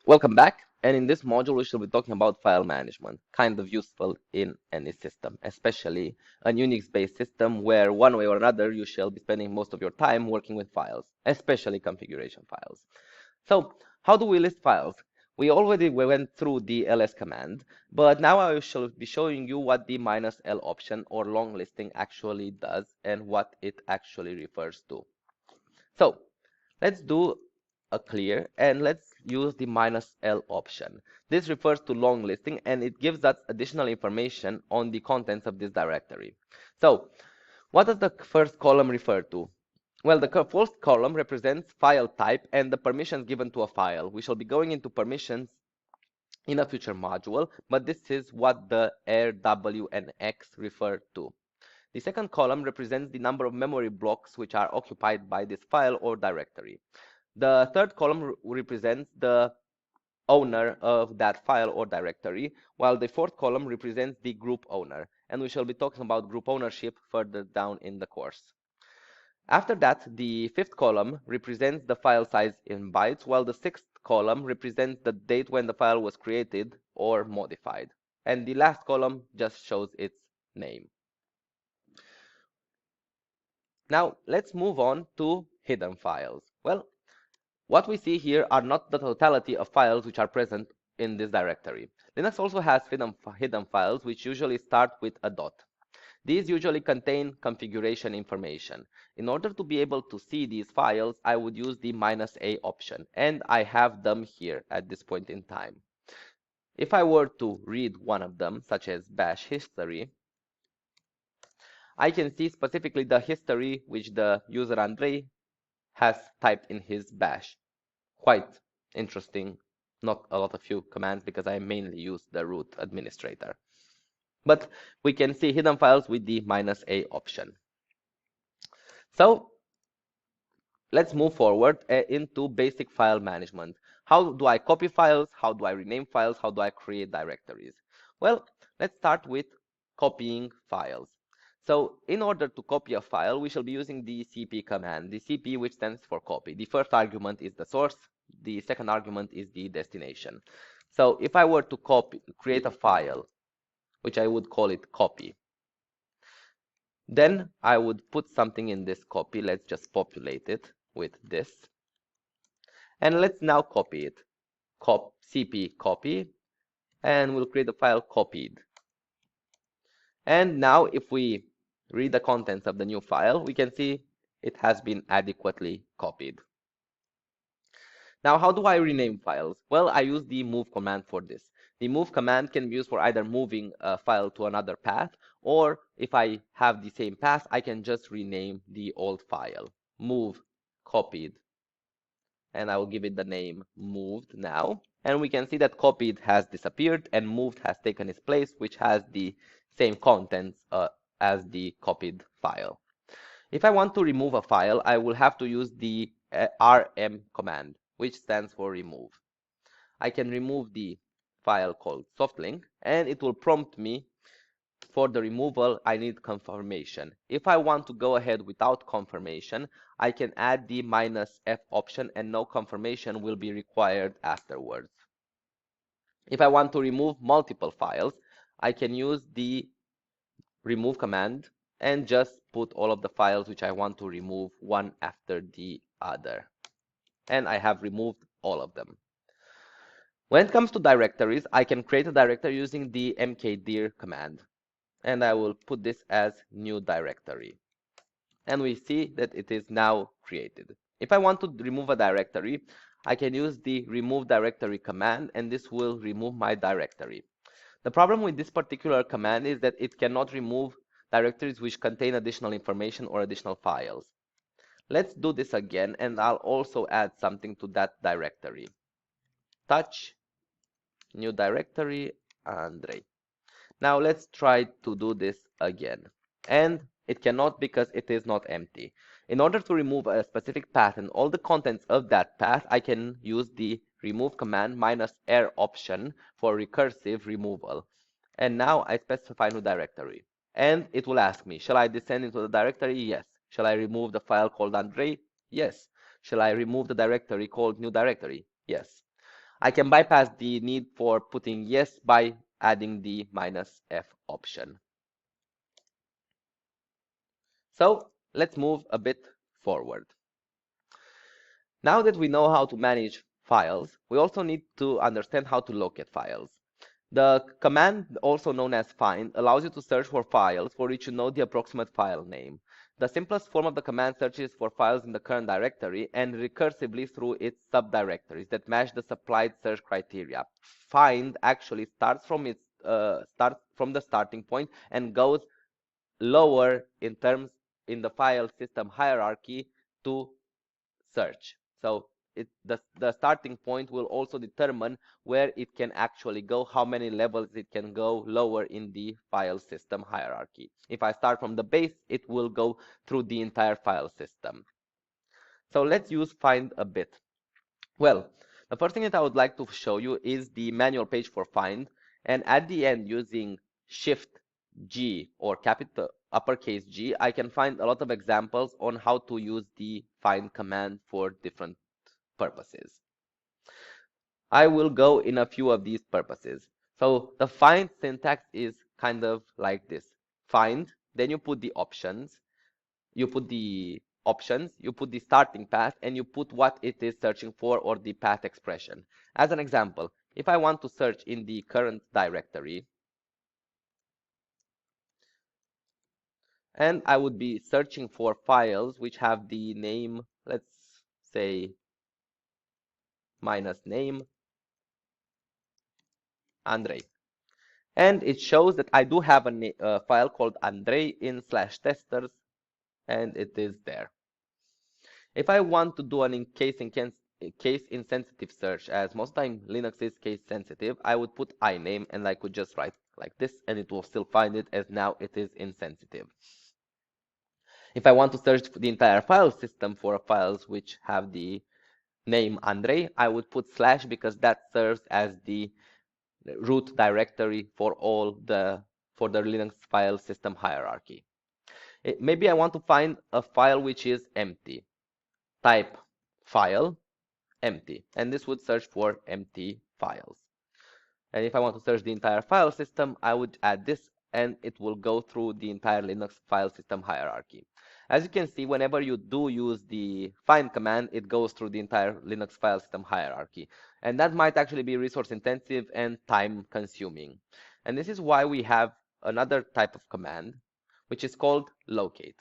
Welcome back, and in this module we shall be talking about file management, kind of useful in any system, especially a Unix-based system where one way or another you shall be spending most of your time working with files, especially configuration files. So, how do we list files? We already went through the ls command, but now I shall be showing you what the -l option or long listing actually does and what it actually refers to. So, let's do a clear and let's use the -l option. This refers to long listing and it gives us additional information on the contents of this directory. So, what does the first column refer to? Well, the first column represents file type and the permissions given to a file. We shall be going into permissions in a future module, but this is what the R, W, and X refer to. The second column represents the number of memory blocks which are occupied by this file or directory. The third column represents the owner of that file or directory, while the fourth column represents the group owner, and we shall be talking about group ownership further down in the course. After that, the fifth column represents the file size in bytes, while the sixth column represents the date when the file was created or modified, and the last column just shows its name. Now, let's move on to hidden files. Well, what we see here are not the totality of files which are present in this directory. Linux also has hidden files which usually start with a dot. These usually contain configuration information. In order to be able to see these files, I would use the -a option, and I have them here at this point in time. If I were to read one of them, such as bash history, I can see specifically the history which the user Andrei has typed in his bash. Quite interesting, not a lot of few commands because I mainly use the root administrator. But we can see hidden files with the -a option. So let's move forward into basic file management. How do I copy files? How do I rename files? How do I create directories? Well, let's start with copying files. So in order to copy a file, we shall be using the cp command, the cp which stands for copy. The first argument is the source, the second argument is the destination. So if I were to create a file, which I would call it copy, then I would put something in this copy. Let's just populate it with this. And let's now copy it. Cp copy, and we'll create a file copied. And now if we read the contents of the new file, we can see it has been adequately copied. Now, how do I rename files? Well, I use the move command for this. The move command can be used for either moving a file to another path, or if I have the same path, I can just rename the old file. Move copied, and I will give it the name moved now. And we can see that copied has disappeared and moved has taken its place, which has the same contents as the copied file. If I want to remove a file, I will have to use the rm command, which stands for remove. I can remove the file called softlink, and it will prompt me for the removal. I need confirmation. If I want to go ahead without confirmation, I can add the -f option and no confirmation will be required afterwards. If I want to remove multiple files, I can use the remove command and just put all of the files which I want to remove one after the other. And I have removed all of them. When it comes to directories, I can create a directory using the mkdir command. And I will put this as new directory. And we see that it is now created. If I want to remove a directory, I can use the remove directory command, and this will remove my directory. The problem with this particular command is that it cannot remove directories which contain additional information or additional files. Let's do this again, and I'll also add something to that directory. Touch, new directory, Andrei. Now let's try to do this again. And it cannot because it is not empty. In order to remove a specific path and all the contents of that path, I can use the remove command -r option for recursive removal. And now I specify new directory. And it will ask me, shall I descend into the directory? Yes. Shall I remove the file called Andrei? Yes. Shall I remove the directory called new directory? Yes. I can bypass the need for putting yes by adding the -f option. So let's move a bit forward. Now that we know how to manage files, we also need to understand how to locate files. The command, also known as find, allows you to search for files for which you know the approximate file name. The simplest form of the command searches for files in the current directory and recursively through its subdirectories that match the supplied search criteria. Find actually starts from the starting point and goes lower in the file system hierarchy to search. So the starting point will also determine where it can actually go, how many levels it can go lower in the file system hierarchy. If I start from the base, it will go through the entire file system. So let's use find a bit. Well, the first thing that I would like to show you is the manual page for find, and at the end, using Shift G or capital uppercase G, I can find a lot of examples on how to use the find command for different purposes. I will go in a few of these purposes. So the find syntax is kind of like this. Find, then you put the options, you put the starting path, and you put what it is searching for or the path expression. As an example, if I want to search in the current directory, and I would be searching for files which have the name, let's say -name Andrei. And it shows that I do have a file called Andrei in /testers, and it is there. If I want to do an case insensitive search, as most time Linux is case sensitive, I would put iname and I could just write like this and it will still find it, as now it is insensitive. If I want to search the entire file system for files which have the name Andrei, I would put / because that serves as the root directory for the Linux file system hierarchy. Maybe I want to find a file which is empty. Type file empty, and this would search for empty files. And if I want to search the entire file system, I would add this and it will go through the entire Linux file system hierarchy. As you can see, whenever you do use the find command, it goes through the entire Linux file system hierarchy. And that might actually be resource intensive and time consuming. And this is why we have another type of command, which is called locate.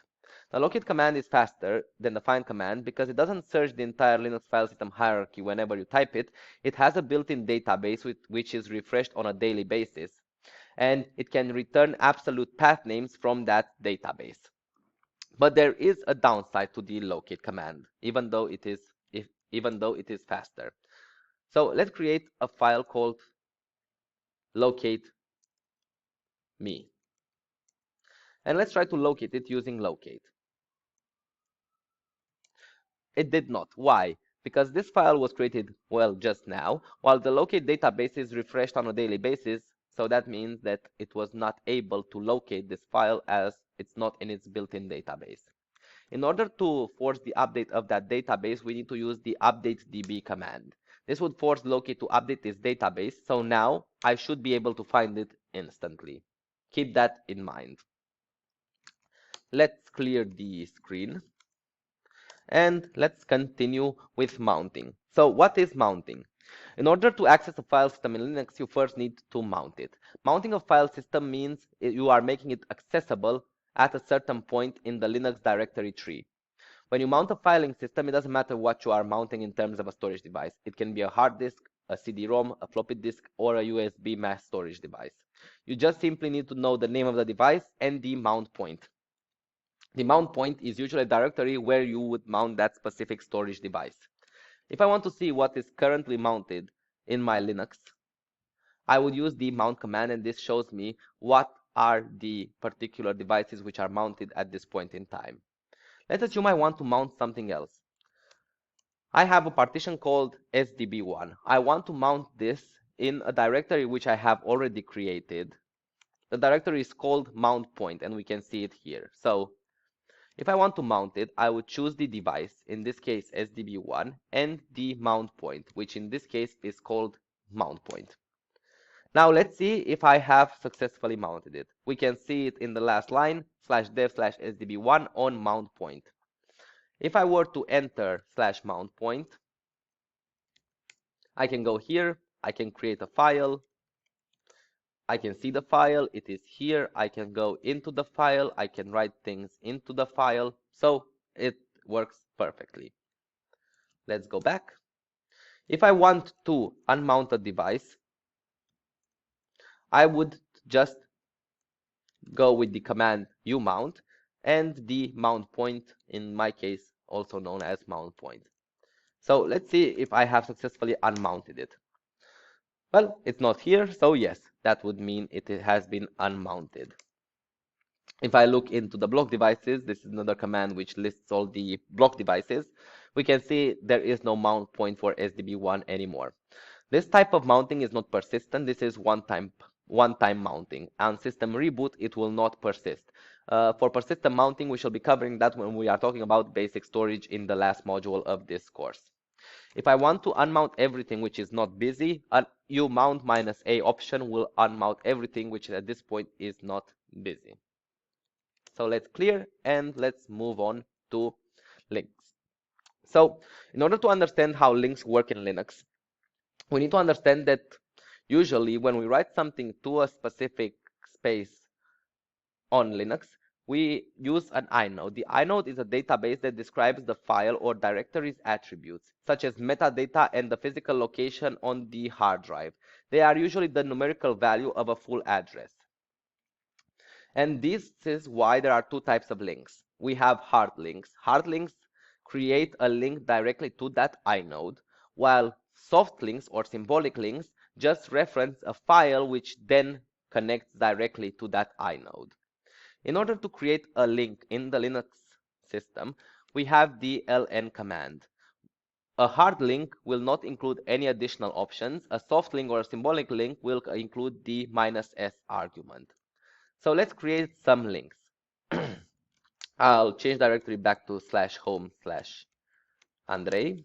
The locate command is faster than the find command because it doesn't search the entire Linux file system hierarchy whenever you type it. It has a built-in database which is refreshed on a daily basis, and it can return absolute path names from that database. But there is a downside to the locate command, even though it is faster. So let's create a file called locate me. And let's try to locate it using locate. It did not. Why? Because this file was created, well, just now, while the locate database is refreshed on a daily basis, so that means that it was not able to locate this file as it's not in its built-in database. In order to force the update of that database, we need to use the updatedb command. This would force locate to update this database, so now I should be able to find it instantly. Keep that in mind. Let's clear the screen. And let's continue with mounting. So what is mounting? In order to access a file system in Linux, you first need to mount it. Mounting a file system means you are making it accessible at a certain point in the Linux directory tree. When you mount a filing system, it doesn't matter what you are mounting in terms of a storage device. It can be a hard disk, a CD-ROM, a floppy disk, or a USB mass storage device. You just simply need to know the name of the device and the mount point. The mount point is usually a directory where you would mount that specific storage device. If I want to see what is currently mounted in my Linux, I would use the mount command, and this shows me what are the particular devices which are mounted at this point in time. Let's assume I want to mount something else. I have a partition called SDB1. I want to mount this in a directory which I have already created. The directory is called mount point, and we can see it here. So If I want to mount it, I would choose the device, in this case SDB1, and the mount point, which in this case is called mount point. Now let's see if I have successfully mounted it. We can see it in the last line, /dev/sdb1 on mount point. If I were to enter /mount point, I can go here, I can create a file, I can see the file, it is here, I can go into the file, I can write things into the file, so it works perfectly. Let's go back. If I want to unmount a device, I would just go with the command umount and the mount point, in my case also known as mount point. So let's see if I have successfully unmounted it. Well, it's not here, so yes, that would mean it has been unmounted. If I look into the block devices, this is another command which lists all the block devices. We can see there is no mount point for SDB1 anymore. This type of mounting is not persistent. This is one-time mounting. On system reboot, it will not persist. For persistent mounting, we shall be covering that when we are talking about basic storage in the last module of this course. If I want to unmount everything which is not busy, an umount -a option will unmount everything which at this point is not busy. So let's clear and let's move on to links. So in order to understand how links work in Linux, we need to understand that usually when we write something to a specific space on Linux, we use an inode. The inode is a database that describes the file or directory's attributes, such as metadata and the physical location on the hard drive. They are usually the numerical value of a full address. And this is why there are two types of links. We have hard links. Hard links create a link directly to that inode, while soft links or symbolic links just reference a file which then connects directly to that inode. In order to create a link in the Linux system, we have the ln command. A hard link will not include any additional options. A soft link or a symbolic link will include the -s argument. So let's create some links. I'll change directory back to /home/Andrei.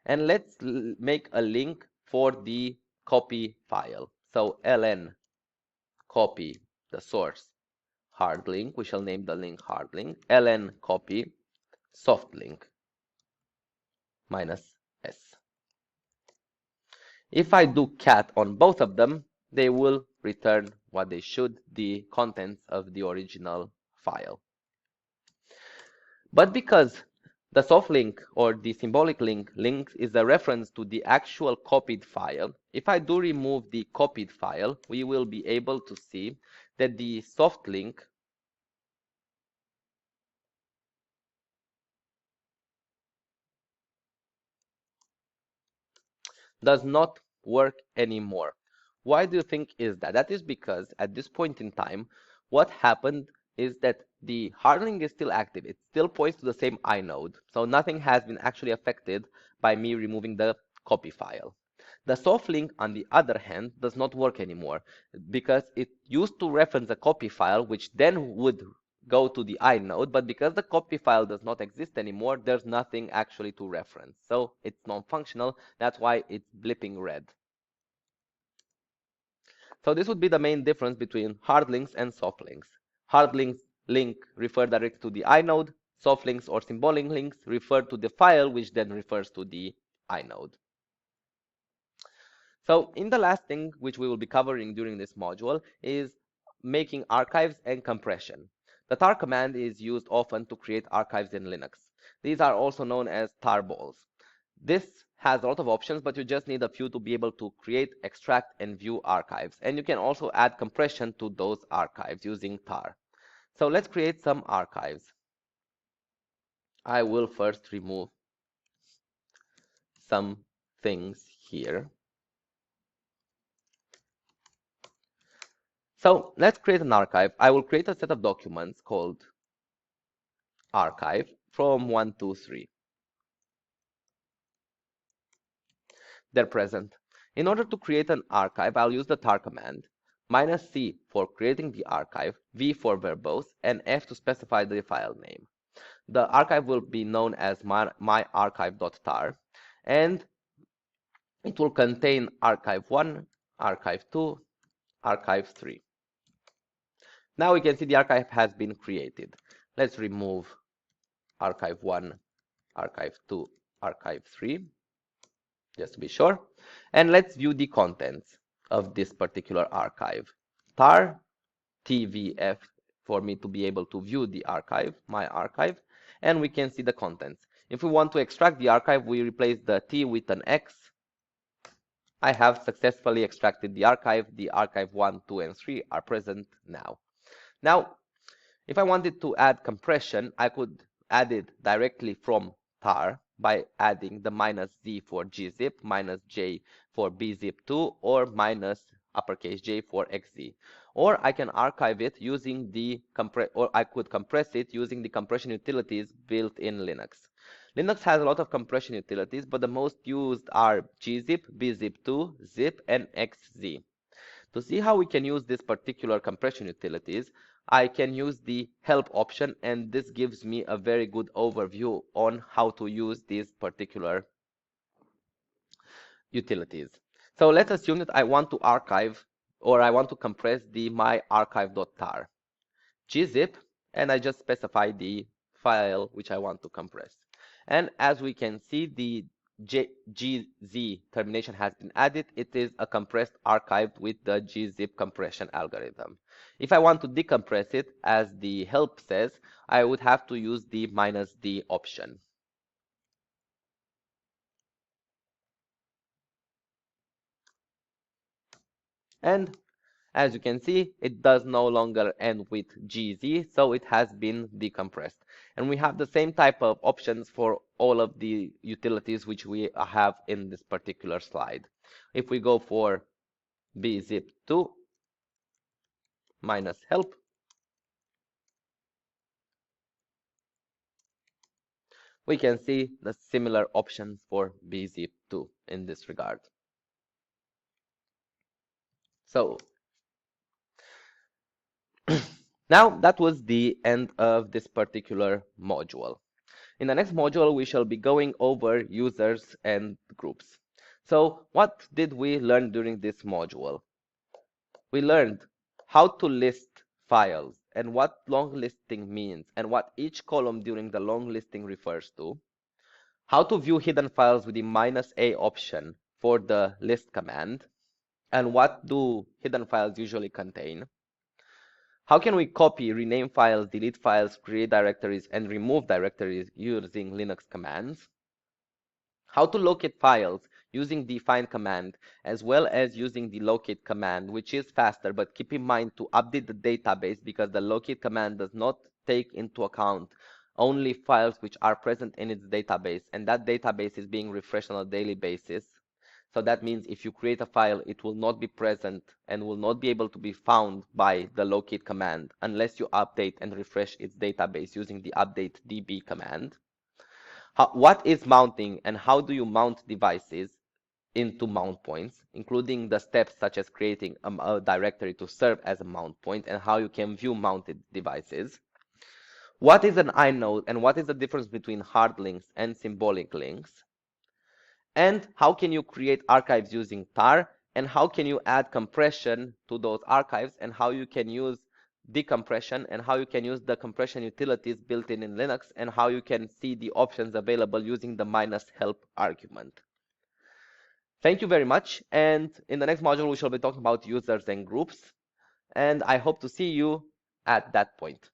And let's make a link for the copy file. So ln copy the source hard link. We shall name the link hard link. Ln copy soft link -s. If I do cat on both of them, they will return what they should, the contents of the original file. But because the soft link or the symbolic link is a reference to the actual copied file, if I do remove the copied file, we will be able to see that the soft link does not work anymore. Why do you think is that? That is because at this point in time, what happened is that the hard link is still active. It still points to the same inode. So nothing has been actually affected by me removing the copy file. The soft link, on the other hand, does not work anymore because it used to reference a copy file, which then would go to the inode, but because the copy file does not exist anymore, there's nothing actually to reference. So it's non-functional. That's why it's blipping red. So this would be the main difference between hard links and soft links. Hard links refer directly to the inode. Soft links or symbolic links refer to the file, which then refers to the inode. So in the last thing which we will be covering during this module is making archives and compression. The tar command is used often to create archives in Linux. These are also known as tarballs. This has a lot of options, but you just need a few to be able to create, extract, and view archives. And you can also add compression to those archives using tar. So let's create some archives. I will first remove some things here. So let's create an archive. I will create a set of documents called archive from 1 to 3. They're present. In order to create an archive, I'll use the tar command, -c for creating the archive, v for verbose, and f to specify the file name. The archive will be known as myarchive.tar, and it will contain archive1, archive2, archive3. Now we can see the archive has been created. Let's remove archive1, archive2, archive3, just to be sure. And let's view the contents of this particular archive. tar tvf for me to be able to view the archive, my archive, and we can see the contents. If we want to extract the archive, we replace the T with an X. I have successfully extracted the archive. The archive 1, 2, and 3 are present now. Now, if I wanted to add compression, I could add it directly from tar by adding the -z for gzip, -j for bzip2, or -J for xz. Or I can archive it using or I could compress it using the compression utilities built in Linux. Linux has a lot of compression utilities, but the most used are gzip, bzip2, zip, and xz. To see how we can use this particular compression utilities, I can use the help option, and this gives me a very good overview on how to use these particular utilities. So let's assume that I want to archive, or I want to compress the myarchive.tar gzip, and I just specify the file which I want to compress. And as we can see, the gz termination has been added. It is a compressed archive with the gzip compression algorithm. If I want to decompress it, as the help says, I would have to use the -d option. And as you can see, it does no longer end with gz, so it has been decompressed. And we have the same type of options for all of the utilities which we have in this particular slide. If we go for bzip2 -help, we can see the similar options for bzip2 in this regard. So now that was the end of this particular module. In the next module, we shall be going over users and groups. So what did we learn during this module? We learned how to list files and what long listing means and what each column during the long listing refers to. How to view hidden files with the -a option for the list command, and what do hidden files usually contain. How can we copy, rename files, delete files, create directories, and remove directories using Linux commands? How to locate files using the find command, as well as using the locate command, which is faster, but keep in mind to update the database because the locate command does not take into account only files which are present in its database, and that database is being refreshed on a daily basis. So that means if you create a file, it will not be present and will not be able to be found by the locate command unless you update and refresh its database using the update db command. What is mounting and how do you mount devices into mount points, including the steps such as creating a directory to serve as a mount point and how you can view mounted devices. What is an inode and what is the difference between hard links and symbolic links? And how can you create archives using tar, and how can you add compression to those archives, and how you can use decompression, and how you can use the compression utilities built in Linux, and how you can see the options available using the -help argument. Thank you very much, and in the next module we shall be talking about users and groups, and I hope to see you at that point.